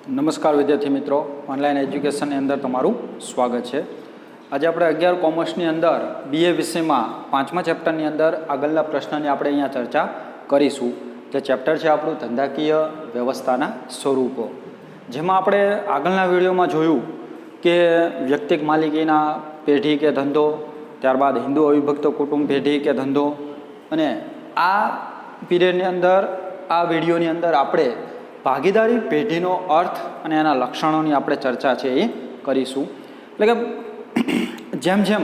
નમસ્કાર વિદ્યાર્થી મિત્રો, ઓનલાઈન એજ્યુકેશનની અંદર તમારું સ્વાગત છે। આજે આપણે 11 કોમર્સની અંદર BA વિષયમાં 5મા ચેપ્ટરની અંદર આગળના પ્રશ્નની આપણે અહીંયા ચર્ચા કરીશું। જે ચેપ્ટર છે આપણું ધંધાકીય વ્યવસ્થાના સ્વરૂપો, જેમાં આપણે આગળના વિડીયોમાં જોયું કે વ્યક્તિક માલિકીના પેઢી કે ધંધો, ત્યારબાદ હિન્દુ અવિભક્ત કુટુંબ પેઢી કે ધંધો, અને આ પીરિયડની અંદર આ વિડીયોની અંદર આપણે ભાગીદારી પેઢીનો અર્થ અને એના લક્ષણોની આપણે ચર્ચા છે એ કરીશું। એટલે કે જેમ જેમ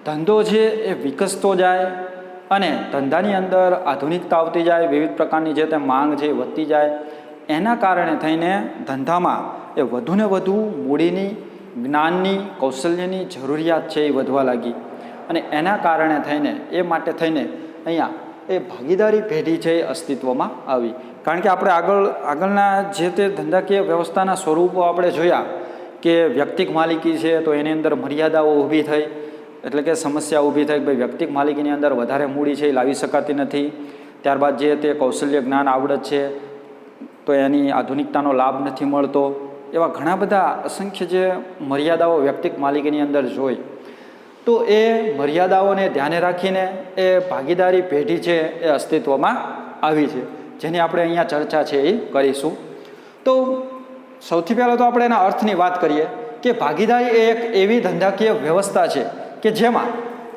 ધંધો છે એ વિકસતો જાય અને ધંધાની અંદર આધુનિકતા આવતી જાય, વિવિધ પ્રકારની જે તે માંગ છે એ વધતી જાય, એના કારણે થઈને ધંધામાં એ વધુને વધુ મૂડીની, જ્ઞાનની, કૌશલ્યની જરૂરિયાત છે એ વધવા લાગી। અને એના કારણે થઈને માટે થઈને અહીંયા એ ભાગીદારી પેઢી છે એ અસ્તિત્વમાં આવી। કારણ કે આપણે આગળના જે તે ધંધાકીય વ્યવસ્થાના સ્વરૂપો આપણે જોયા કે વ્યક્તિક માલિકી છે તો એની અંદર મર્યાદાઓ ઊભી થઈ, એટલે કે સમસ્યા ઊભી થઈ કે ભાઈ વ્યક્તિક માલિકીની અંદર વધારે મૂડી છે એ લાવી શકાતી નથી। ત્યારબાદ જે તે કૌશલ્ય, જ્ઞાન, આવડત છે તો એની આધુનિકતાનો લાભ નથી મળતો। એવા ઘણા બધા અસંખ્ય જે મર્યાદાઓ વ્યક્તિક માલિકીની અંદર જોઈ, તો એ મર્યાદાઓને ધ્યાને રાખીને એ ભાગીદારી પેઢી છે એ અસ્તિત્વમાં આવી છે, જેની આપણે અહીંયા ચર્ચા છે એ કરીશું। તો સૌથી પહેલાં તો આપણે એના અર્થની વાત કરીએ કે ભાગીદારી એ એક એવી ધંધાકીય વ્યવસ્થા છે કે જેમાં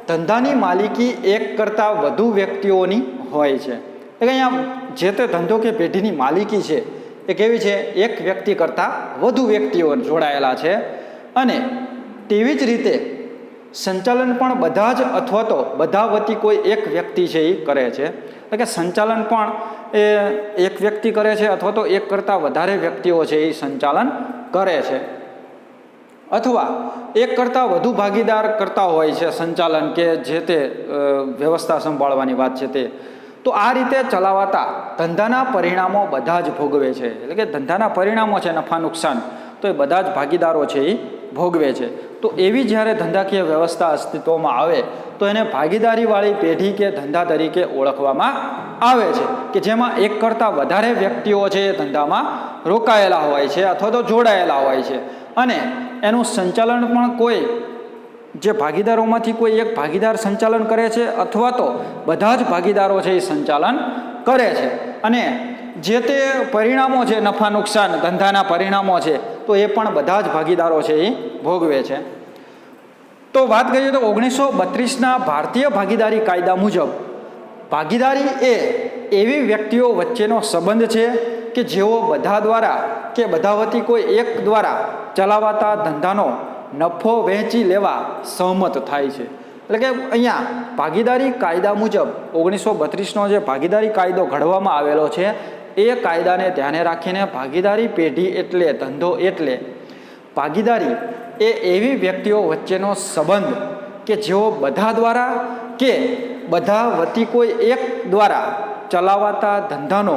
ધંધાની માલિકી એક કરતાં વધુ વ્યક્તિઓની હોય છે। એટલે અહીંયા જે તે ધંધો કે પેઢીની માલિકી છે એ કેવી છે? એક વ્યક્તિ કરતાં વધુ વ્યક્તિઓ જોડાયેલા છે, અને તેવી જ રીતે સંચાલન પણ બધા જ અથવા તો બધા વતી કોઈ એક વ્યક્તિ છે એ કરે છે। એટલે કે સંચાલન પણ એ એક વ્યક્તિ કરે છે અથવા તો એક કરતાં વધારે વ્યક્તિઓ છે એ સંચાલન કરે છે, અથવા એક કરતાં વધુ ભાગીદાર કરતા હોય છે સંચાલન કે જે તે વ્યવસ્થા સંભાળવાની વાત છે તે। તો આ રીતે ચલાવાતા ધંધાના પરિણામો બધા જ ભોગવે છે। એટલે કે ધંધાના પરિણામો છે, નફા નુકસાન, તો એ બધા જ ભાગીદારો છે એ ભોગવે છે। તો એવી જ્યારે ધંધાકીય વ્યવસ્થા અસ્તિત્વમાં આવે તો એને ભાગીદારીવાળી પેઢી કે ધંધા તરીકે ઓળખવામાં આવે છે, કે જેમાં એક કરતાં વધારે વ્યક્તિઓ છે એ ધંધામાં રોકાયેલા હોય છે અથવા તો જોડાયેલા હોય છે, અને એનું સંચાલન પણ કોઈ જે ભાગીદારોમાંથી કોઈ એક ભાગીદાર સંચાલન કરે છે અથવા તો બધા જ ભાગીદારો છે એ સંચાલન કરે છે। અને જે તે પરિણામો છે, નફા નુકસાન, ધંધાના પરિણામો છે, તો એ પણ બધા જ ભાગીદારો છે એ ભોગવે છે। તો વાત કરીએ તો 1932ના ભારતીય ભાગીદારી કાયદા મુજબ ભાગીદારી એ એવી વ્યક્તિઓ વચ્ચેનો સંબંધ છે કે જેઓ બધા દ્વારા કે બધા વતી કોઈ એક દ્વારા ચલાવાતા ધંધાનો નફો વહેંચી લેવા સહમત થાય છે। એટલે કે અહીંયા ભાગીદારી કાયદા મુજબ 1932નો જે ભાગીદારી કાયદો ઘડવામાં આવેલો છે એ કાયદાને ધ્યાને રાખીને ભાગીદારી પેઢી એટલે ધંધો એટલે ભાગીદારી એ એવી વ્યક્તિઓ વચ્ચેનો સંબંધ કે જેઓ બધા દ્વારા કે બધા વતી કોઈ એક દ્વારા ચલાવાતા ધંધાનો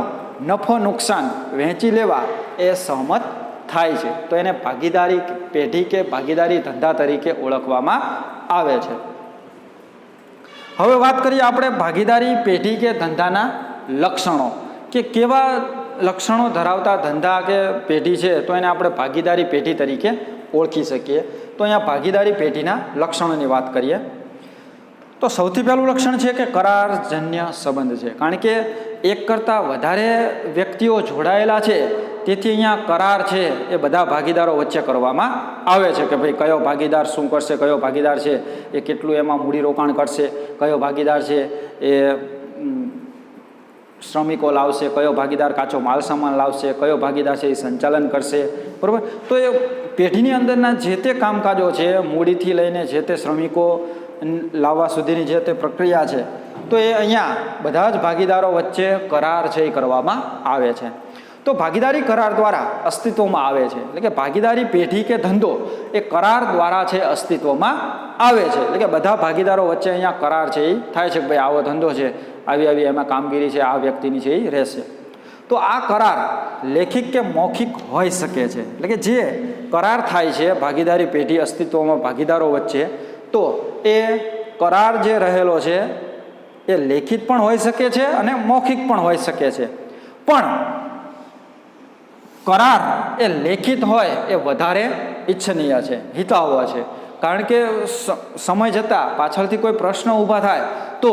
નફો નુકસાન વહેંચી લેવા એ સહમત થાય છે, તો એને ભાગીદારી પેઢી કે ભાગીદારી ધંધા તરીકે ઓળખવામાં આવે છે। હવે વાત કરીએ આપણે ભાગીદારી પેઢી કે ધંધાના લક્ષણો, કે કેવા લક્ષણો ધરાવતા ધંધા કે પેઢી છે તો એને આપણે ભાગીદારી પેઢી તરીકે ઓળખી શકીએ। તો અહીંયા ભાગીદારી પેઢીના લક્ષણોની વાત કરીએ તો સૌથી પહેલું લક્ષણ છે કે કરારજન્ય સંબંધ છે, કારણ કે એક કરતાં વધારે વ્યક્તિઓ જોડાયેલા છે, તેથી અહીંયા કરાર છે એ બધા ભાગીદારો વચ્ચે કરવામાં આવે છે કે ભાઈ કયો ભાગીદાર શું કરશે, કયો ભાગીદાર છે એ કેટલું એમાં મૂડીરોકાણ કરશે, કયો ભાગીદાર છે એ શ્રમિકો લાવશે, કયો ભાગીદાર કાચો માલ સામાન લાવશે, કયો ભાગીદાર છે એ સંચાલન કરશે, બરાબર। તો એ પેઢીની અંદરના જે તે કામકાજો છે, મૂડીથી લઈને જે તે શ્રમિકો લાવવા સુધીની જે તે પ્રક્રિયા છે, તો એ અહીંયા બધા જ ભાગીદારો વચ્ચે કરાર છે એ કરવામાં આવે છે। તો ભાગીદારી કરાર દ્વારા અસ્તિત્વમાં આવે છે। એટલે કે ભાગીદારી પેઢી કે ધંધો એ કરાર દ્વારા છે અસ્તિત્વમાં આવે છે। એટલે કે બધા ભાગીદારો વચ્ચે અહીંયા કરાર છે એ થાય છે કે ભાઈ આવો ધંધો છે, આવી એમાં કામગીરી છે આ વ્યક્તિની છે એ રહેશે। તો આ કરાર લેખિત કે મૌખિક હોઈ શકે છે। એટલે કે જે કરાર થાય છે ભાગીદારી પેઢી અસ્તિત્વમાં ભાગીદારો વચ્ચે, તો એ કરાર જે રહેલો છે એ લેખિત પણ હોઈ શકે છે અને મૌખિક પણ હોઈ શકે છે। પણ કરાર એ લેખિત હોય એ વધારે ઈચ્છનીય છે, હિતાવહ છે. કારણ કે સમય જતાં પાછળથી કોઈ પ્રશ્ન ઊભા થાય તો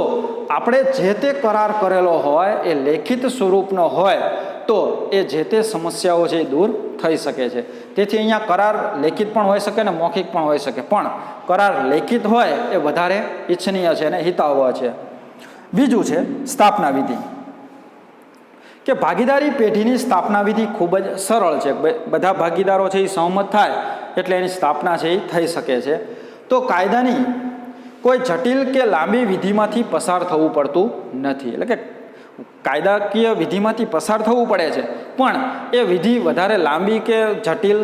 આપણે જે તે કરાર કરેલો હોય એ લેખિત સ્વરૂપનો હોય તો એ જે તે સમસ્યાઓ છે એ દૂર થઈ શકે છે. તેથી અહીંયા કરાર લેખિત પણ હોઈ શકે ને મૌખિક પણ હોઈ શકે, પણ કરાર લેખિત હોય એ વધારે ઈચ્છનીય છે અને હિતાવહ છે. બીજું છે સ્થાપના વિધિ, કે ભાગીદારી પેઢીની સ્થાપના વિધિ ખૂબ જ સરળ છે. બધા ભાગીદારો છે એ સહમત થાય એટલે એની સ્થાપના છે એ થઈ શકે છે. તો કાયદાની કોઈ જટિલ કે લાંબી વિધિમાંથી પસાર થવું પડતું નથી. એટલે કે કાયદાકીય વિધિમાંથી પસાર થવું પડે છે પણ એ વિધિ વધારે લાંબી કે જટિલ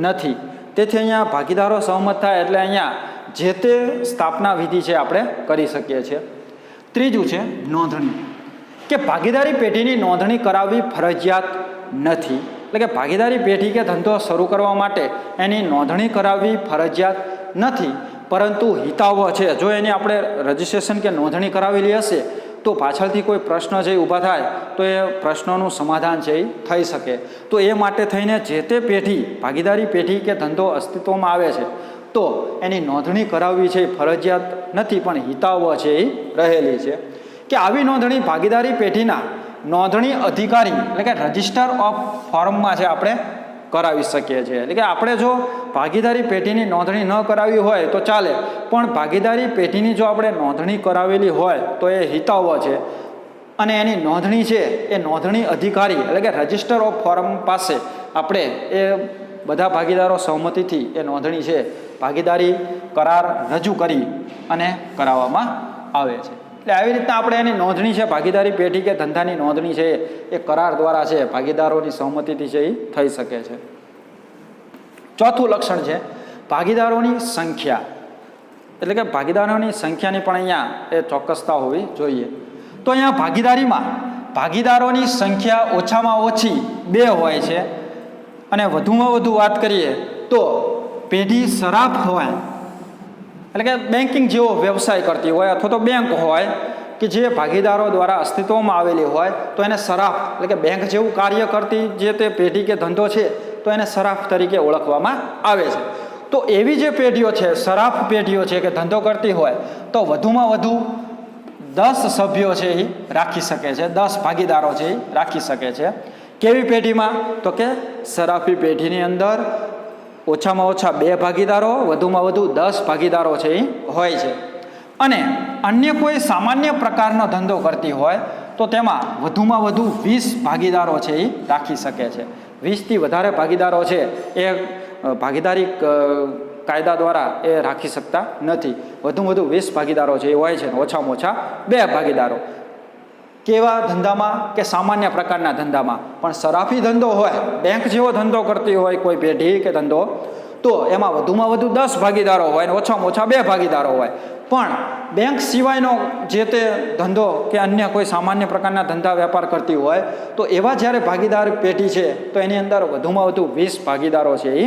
નથી. તેથી અહીંયા ભાગીદારો સહમત થાય એટલે અહીંયા જે તે સ્થાપના વિધિ છે આપણે કરી શકીએ છીએ. ત્રીજું છે નોંધણી, કે ભાગીદારી પેઢીની નોંધણી કરાવવી ફરજિયાત નથી. એટલે કે ભાગીદારી પેઢી કે ધંધો શરૂ કરવા માટે એની નોંધણી કરાવવી ફરજિયાત નથી, પરંતુ હિતાવહ છે. જો એની આપણે રજિસ્ટ્રેશન કે નોંધણી કરાવેલી હશે તો પાછળથી કોઈ પ્રશ્ન છે ઊભા થાય તો એ પ્રશ્નોનું સમાધાન છે એ થઈ શકે. તો એ માટે થઈને જે તે પેઢી ભાગીદારી પેઢી કે ધંધો અસ્તિત્વમાં આવે છે તો એની નોંધણી કરાવવી છે ફરજિયાત નથી, પણ હિતાવહ છે એ રહેલી છે. કે આવી નોંધણી ભાગીદારી પેઢીના નોંધણી અધિકારી એટલે કે રજિસ્ટર ઓફ ફોર્મમાં છે આપણે કરાવી શકીએ છીએ. એટલે કે આપણે જો ભાગીદારી પેઢીની નોંધણી ન કરાવી હોય તો ચાલે, પણ ભાગીદારી પેઢીની જો આપણે નોંધણી કરાવેલી હોય તો એ હિતાવહ છે. અને એની નોંધણી છે એ નોંધણી અધિકારી એટલે કે રજિસ્ટર ઓફ ફોર્મ પાસે આપણે એ બધા ભાગીદારો સહમતિથી એ નોંધણી છે ભાગીદારી કરાર રજૂ કરી અને કરાવવામાં આવે છે. એટલે આવી રીતના આપણે એની નોંધણી છે ભાગીદારી પેઢી કે ધંધાની નોંધણી છે એ કરાર દ્વારા છે ભાગીદારોની સહમતિથી છે એ થઈ શકે છે. ચોથું લક્ષણ છે ભાગીદારોની સંખ્યા, એટલે કે ભાગીદારોની સંખ્યાની પણ અહીંયા એ ચોક્કસતા હોવી જોઈએ. તો અહીંયા ભાગીદારીમાં ભાગીદારોની સંખ્યા ઓછામાં ઓછી 2 હોય છે અને વધુમાં વધુ વાત કરીએ તો પેઢી સરાફ હોય એટલે કે બેન્કિંગ જેવો વ્યવસાય કરતી હોય અથવા તો બેંક હોય કે જે ભાગીદારો દ્વારા અસ્તિત્વમાં આવેલી હોય તો એને સરાફ એટલે કે બેંક જેવું કાર્ય કરતી જે તે પેઢી કે ધંધો છે તો એને સરાફ તરીકે ઓળખવામાં આવે છે. તો એવી જે પેઢીઓ છે સરાફ પેઢીઓ છે કે ધંધો કરતી હોય તો વધુમાં વધુ 10 સભ્યો છે એ રાખી શકે છે, 10 ભાગીદારો છે એ રાખી શકે છે. કેવી પેઢીમાં? તો કે સરાફી પેઢીની અંદર ઓછામાં ઓછા 2 ભાગીદારો વધુમાં વધુ 10 ભાગીદારો છે એ હોય છે. અને અન્ય કોઈ સામાન્ય પ્રકારનો ધંધો કરતી હોય તો તેમાં વધુમાં વધુ 20 ભાગીદારો છે એ રાખી શકે છે. 20થી વધારે ભાગીદારો છે એ ભાગીદારી કાયદા દ્વારા એ રાખી શકતા નથી. વધુમાં વધુ 20 ભાગીદારો છે એ હોય છે, ઓછામાં ઓછા 2 ભાગીદારો. કેવા ધંધામાં? કે સામાન્ય પ્રકારના ધંધામાં. પણ સરાફી ધંધો હોય, બેંક જેવો ધંધો કરતી હોય કોઈ પેઢી કે ધંધો, તો એમાં વધુમાં વધુ 10 ભાગીદારો હોય અને ઓછામાં ઓછા 2 ભાગીદારો હોય. પણ બેંક સિવાયનો જે તે ધંધો કે અન્ય કોઈ સામાન્ય પ્રકારના ધંધા વેપાર કરતી હોય તો એવા જ્યારે ભાગીદાર પેઢી છે તો એની અંદર વધુમાં વધુ 20 ભાગીદારો છે એ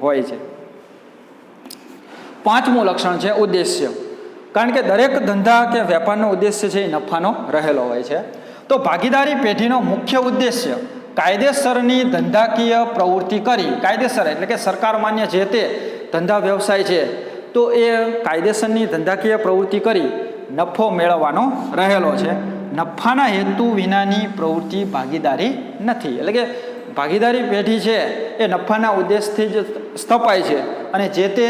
હોય છે. 5મું લક્ષણ છે ઉદ્દેશ્ય, કારણ કે દરેક ધંધા કે વેપારનો ઉદ્દેશ્ય છે એ નફાનો રહેલો હોય છે. તો ભાગીદારી પેઢીનો મુખ્ય ઉદ્દેશ્ય કાયદેસરની ધંધાકીય પ્રવૃત્તિ કરી, કાયદેસર એટલે કે સરકાર માન્ય જે તે ધંધા વ્યવસાય છે તો એ કાયદેસરની ધંધાકીય પ્રવૃત્તિ કરી નફો મેળવવાનો રહેલો છે. નફાના હેતુ વિનાની પ્રવૃત્તિ ભાગીદારી નથી. એટલે કે ભાગીદારી પેઢી છે એ નફાના ઉદ્દેશથી જ સ્થપાય છે અને જે તે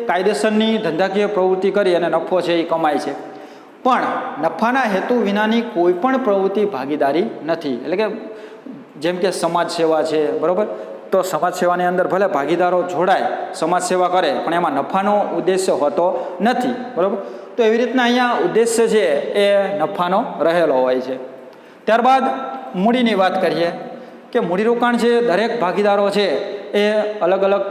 કાયદેસરની ધંધાકીય પ્રવૃત્તિ કરી અને નફો છે એ કમાય છે. પણ નફાના હેતુ વિનાની કોઈ પણ પ્રવૃત્તિ ભાગીદારી નથી. એટલે કે જેમ કે સમાજ સેવા છે, બરાબર, તો સમાજ સેવાની અંદર ભલે ભાગીદારો જોડાય, સમાજ સેવા કરે, પણ એમાં નફાનો ઉદ્દેશ્ય હોતો નથી, બરાબર. તો એવી રીતના અહીંયા ઉદ્દેશ્ય છે એ નફાનો રહેલો હોય છે. ત્યારબાદ મૂડીની વાત કરીએ કે મૂડીરોકાણ છે દરેક ભાગીદારો છે એ અલગ અલગ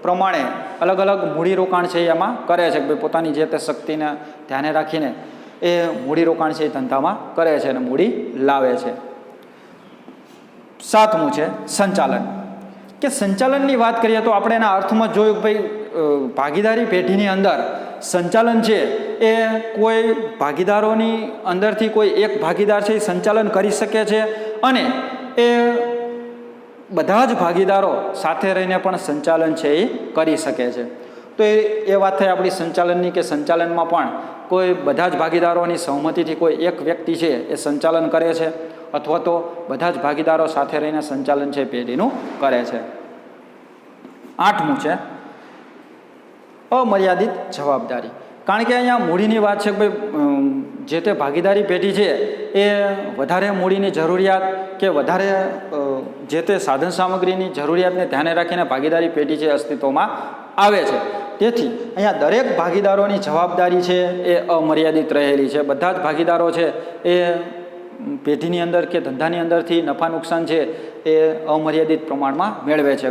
પ્રમાણે અલગ અલગ મૂડીરોકાણ છે એમાં કરે છે કે પોતાની જે તે શક્તિને ધ્યાને રાખીને એ મૂડીરોકાણ છે એ ધંધામાં કરે છે અને મૂડી લાવે છે. 7મું છે સંચાલન, કે સંચાલનની વાત કરીએ તો આપણે એના અર્થમાં જોયું કે ભાઈ ભાગીદારી પેઢીની અંદર સંચાલન છે એ કોઈ ભાગીદારોની અંદરથી કોઈ એક ભાગીદાર છે એ સંચાલન કરી શકે છે અને એ બધા જ ભાગીદારો સાથે રહીને પણ સંચાલન છે એ કરી શકે છે. તો એ વાત થઈ આપણી સંચાલનની કે સંચાલનમાં પણ કોઈ બધા જ ભાગીદારોની સહમતિથી કોઈ એક વ્યક્તિ છે એ સંચાલન કરે છે અથવા તો બધા જ ભાગીદારો સાથે રહીને સંચાલન છે પેઢીનું કરે છે. 8મું છે અમર્યાદિત જવાબદારી. કારણ કે અહીંયા મૂડીની વાત છે કે ભાઈ જે તે ભાગીદારી પેઢી છે એ વધારે મૂડીની જરૂરિયાત કે વધારે જે તે સાધન સામગ્રીની જરૂરિયાતને ધ્યાને રાખીને ભાગીદારી પેઢી છે અસ્તિત્વમાં આવે છે. તેથી અહીંયા દરેક ભાગીદારોની જવાબદારી છે એ અમર્યાદિત રહેલી છે. બધા જ ભાગીદારો છે એ પેઢીની અંદર કે ધંધાની અંદરથી નફા નુકસાન છે એ અમર્યાદિત પ્રમાણમાં મેળવે છે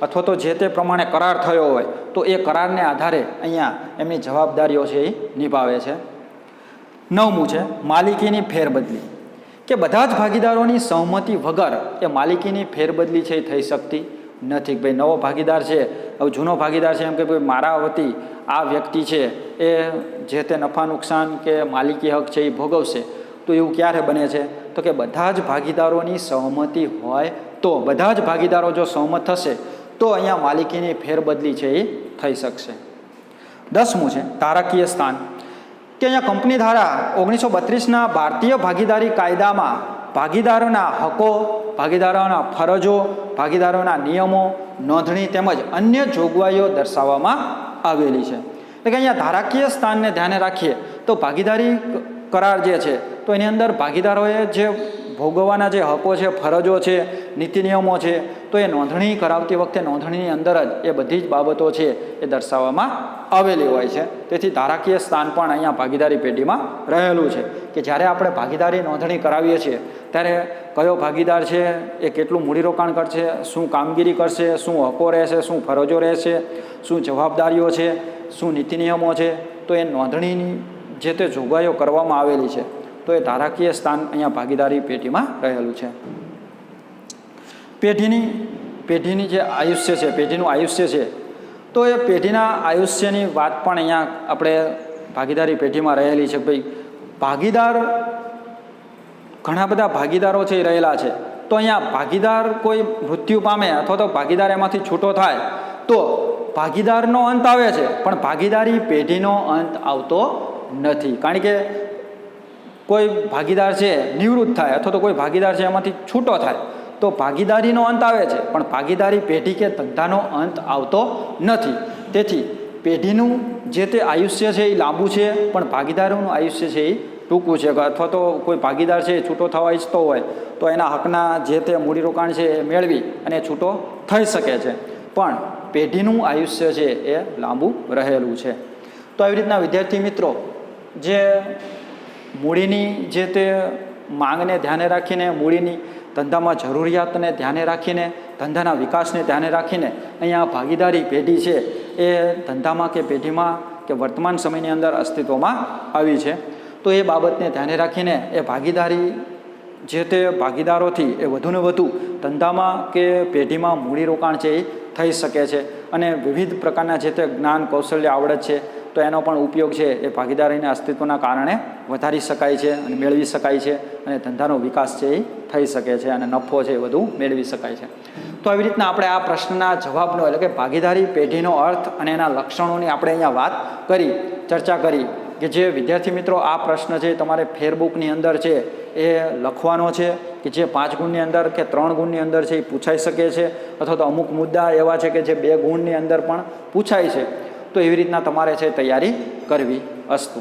અથવા તો જે તે પ્રમાણે કરાર થયો હોય તો એ કરારને આધારે અહીંયા એમની જવાબદારીઓ છે એ નિભાવે છે. 9મું છે માલિકીની ફેરબદલી. કે બધા જ ભાગીદારોની સહમતિ વગર એ માલિકીની ફેરબદલી છે એ થઈ શકતી નથી. ભાઈ નવો ભાગીદાર છે, હવે જૂનો ભાગીદાર છે એમ કે ભાઈ મારા વતી આ વ્યક્તિ છે એ જે તે નફા નુકસાન કે માલિકી હક છે એ ભોગવશે. તો એવું ક્યારે બને છે? તો કે બધા જ ભાગીદારોની સહમતિ હોય તો, બધા જ ભાગીદારો જો સહમત થશે તો અહીંયા માલિકીની ફેરબદલી છે એ થઈ શકશે. 10મું છે ધારાકીય સ્થાન. કે અહીંયા કંપની ધારા 1932ના ભારતીય ભાગીદારી કાયદામાં ભાગીદારોના હકો, ભાગીદારોના ફરજો, ભાગીદારોના નિયમો, નોંધણી તેમજ અન્ય જોગવાઈઓ દર્શાવવામાં આવેલી છે. એટલે કે અહીંયા ધારાકીય સ્થાનને ધ્યાને રાખીએ તો ભાગીદારી કરાર જે છે તો એની અંદર ભાગીદારોએ જે ભોગવવાના જે હકો છે, ફરજો છે, નીતિ નિયમો છે તો એ નોંધણી કરાવતી વખતે નોંધણીની અંદર જ એ બધી જ બાબતો છે એ દર્શાવવામાં આવેલી હોય છે. તેથી ધારાકીય સ્થાન પણ અહીંયા ભાગીદારી પેઢીમાં રહેલું છે કે જ્યારે આપણે ભાગીદારી નોંધણી કરાવીએ છીએ ત્યારે કયો ભાગીદાર છે એ કેટલું મૂડીરોકાણ કરશે, શું કામગીરી કરશે, શું હકો રહેશે, શું ફરજો રહેશે, શું જવાબદારીઓ છે, શું નીતિ નિયમો છે, તો એ નોંધણીની જે તે જોગવાઈઓ કરવામાં આવેલી છે. તો એ ધારાકીય સ્થાન અહીંયા ભાગીદારી પેઢીમાં રહેલું છે. પેઢીની જે આયુષ્ય છે, પેઢીનું આયુષ્ય છે તો એ પેઢીના આયુષ્યની વાત પણ અહીંયા આપણે ભાગીદારી પેઢીમાં રહેલી છે. ભાઈ ભાગીદાર ઘણા બધા ભાગીદારો છે એ રહેલા છે. તો અહીંયા ભાગીદાર કોઈ મૃત્યુ પામે અથવા તો ભાગીદાર એમાંથી છૂટો થાય તો ભાગીદારનો અંત આવે છે પણ ભાગીદારી પેઢીનો અંત આવતો નથી. કારણ કે કોઈ ભાગીદાર છે નિવૃત્ત થાય અથવા તો કોઈ ભાગીદાર છે એમાંથી છૂટો થાય તો ભાગીદારીનો અંત આવે છે પણ ભાગીદારી પેઢી કે ધંધાનો અંત આવતો નથી. તેથી પેઢીનું જે તે આયુષ્ય છે એ લાંબુ છે પણ ભાગીદારોનું આયુષ્ય છે એ ટૂંકું છે. અથવા તો કોઈ ભાગીદાર છે એ છૂટો થવા ઈચ્છતો હોય તો એના હકના જે તે મૂડીરોકાણ છે એ મેળવી અને છૂટો થઈ શકે છે પણ પેઢીનું આયુષ્ય છે એ લાંબુ રહેલું છે. તો આવી રીતના વિદ્યાર્થી મિત્રો જે મૂડીની જે તે માંગને ધ્યાને રાખીને, મૂડીની ધંધામાં જરૂરિયાતને ધ્યાને રાખીને, ધંધાના વિકાસને ધ્યાને રાખીને અહીંયા ભાગીદારી પેઢી છે એ ધંધામાં કે પેઢીમાં કે વર્તમાન સમયની અંદર અસ્તિત્વમાં આવી છે. તો એ બાબતને ધ્યાને રાખીને એ ભાગીદારી જે તે ભાગીદારોથી એ વધુને વધુ ધંધામાં કે પેઢીમાં મૂડીરોકાણ છે એ થઈ શકે છે અને વિવિધ પ્રકારના જે તે જ્ઞાન, કૌશલ્ય, આવડત છે તો એનો પણ ઉપયોગ છે એ ભાગીદારીના અસ્તિત્વના કારણે વધારી શકાય છે અને મેળવી શકાય છે અને ધંધાનો વિકાસ છે એ થઈ શકે છે અને નફો છે એ વધુ મેળવી શકાય છે. તો આવી રીતના આપણે આ પ્રશ્નના જવાબનો એટલે કે ભાગીદારી પેઢીનો અર્થ અને એના લક્ષણોની આપણે અહીંયા વાત કરી, ચર્ચા કરી કે જે વિદ્યાર્થી મિત્રો આ પ્રશ્ન છે તમારે ફેરબુકની અંદર છે એ લખવાનો છે કે જે 5 ગુણની અંદર કે 3 ગુણની અંદર છે એ પૂછાઈ શકે છે અથવા તો અમુક મુદ્દા એવા છે કે જે 2 ગુણની અંદર પણ પૂછાય છે. તો એવી રીતના તમારે છે તૈયારી કરવી. અસ્તુ.